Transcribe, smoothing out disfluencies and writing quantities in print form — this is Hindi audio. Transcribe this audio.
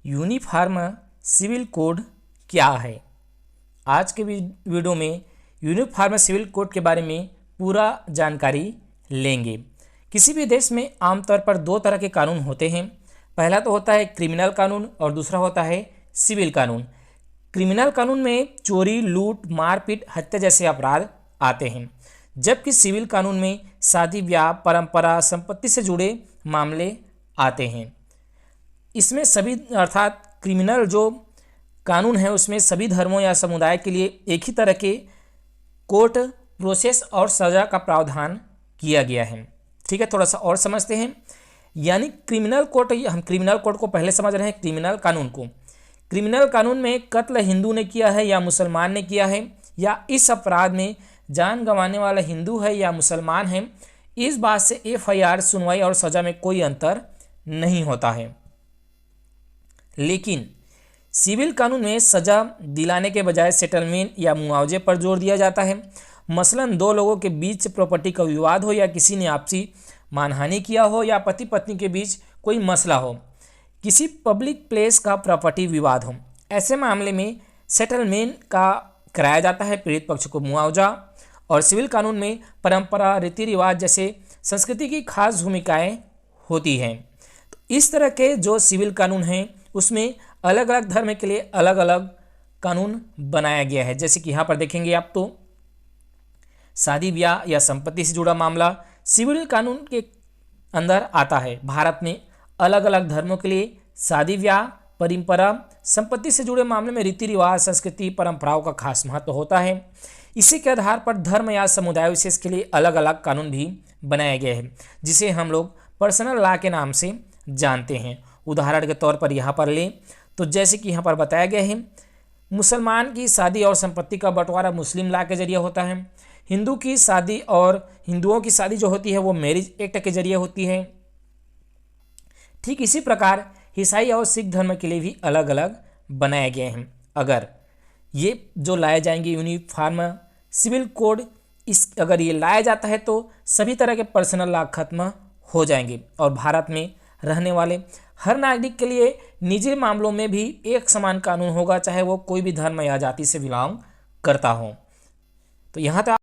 यूनिफॉर्म सिविल कोड क्या है। आज के वीडियो में यूनिफॉर्म सिविल कोड के बारे में पूरा जानकारी लेंगे। किसी भी देश में आमतौर पर दो तरह के कानून होते हैं। पहला तो होता है क्रिमिनल कानून और दूसरा होता है सिविल कानून। क्रिमिनल कानून में चोरी, लूट, मारपीट, हत्या जैसे अपराध आते हैं, जबकि सिविल कानून में शादी, ब्याह, परंपरा, संपत्ति से जुड़े मामले आते हैं। इसमें सभी अर्थात क्रिमिनल जो कानून है उसमें सभी धर्मों या समुदाय के लिए एक ही तरह के कोर्ट प्रोसेस और सज़ा का प्रावधान किया गया है। ठीक है, थोड़ा सा और समझते हैं। यानी क्रिमिनल कोड, हम क्रिमिनल कोड को पहले समझ रहे हैं, क्रिमिनल कानून को। क्रिमिनल कानून में कत्ल हिंदू ने किया है या मुसलमान ने किया है, या इस अपराध में जान गंवाने वाला हिंदू है या मुसलमान है, इस बात से FIR, सुनवाई और सज़ा में कोई अंतर नहीं होता है। लेकिन सिविल कानून में सज़ा दिलाने के बजाय सेटलमेंट या मुआवजे पर जोर दिया जाता है। मसलन दो लोगों के बीच प्रॉपर्टी का विवाद हो, या किसी ने आपसी मानहानि किया हो, या पति पत्नी के बीच कोई मसला हो, किसी पब्लिक प्लेस का प्रॉपर्टी विवाद हो, ऐसे मामले में सेटलमेंट का कराया जाता है पीड़ित पक्ष को मुआवजा। और सिविल कानून में परंपरा, रीति रिवाज जैसे संस्कृति की खास भूमिकाएं होती हैं। तो इस तरह के जो सिविल कानून हैं उसमें अलग अलग धर्म के लिए अलग अलग कानून बनाया गया है। जैसे कि यहाँ पर देखेंगे आप, तो शादी, ब्याह या संपत्ति से जुड़ा मामला सिविल कानून के अंदर आता है। भारत में अलग अलग धर्मों के लिए शादी, ब्याह, परंपरा, संपत्ति से जुड़े मामले में रीति रिवाज, संस्कृति, परंपराओं का खास महत्व होता है। इसी के आधार पर धर्म या समुदाय विशेष के लिए अलग अलग कानून भी बनाए गए हैं, जिसे हम लोग पर्सनल लॉ के नाम से जानते हैं। उदाहरण के तौर पर यहाँ पर लें तो जैसे कि यहाँ पर बताया गया है, मुसलमान की शादी और संपत्ति का बंटवारा मुस्लिम लॉ के जरिए होता है। हिंदू की शादी और हिंदुओं की शादी जो होती है वो मैरिज एक्ट के जरिए होती है। ठीक इसी प्रकार ईसाई और सिख धर्म के लिए भी अलग अलग बनाए गए हैं। अगर ये जो लाए जाएंगे यूनिफॉर्म सिविल कोड, अगर ये लाया जाता है तो सभी तरह के पर्सनल लॉ खत्म हो जाएंगे और भारत में रहने वाले हर नागरिक के लिए निजी मामलों में भी एक समान कानून होगा, चाहे वो कोई भी धर्म या जाति से बिलोंग करता हो। तो यहाँ तक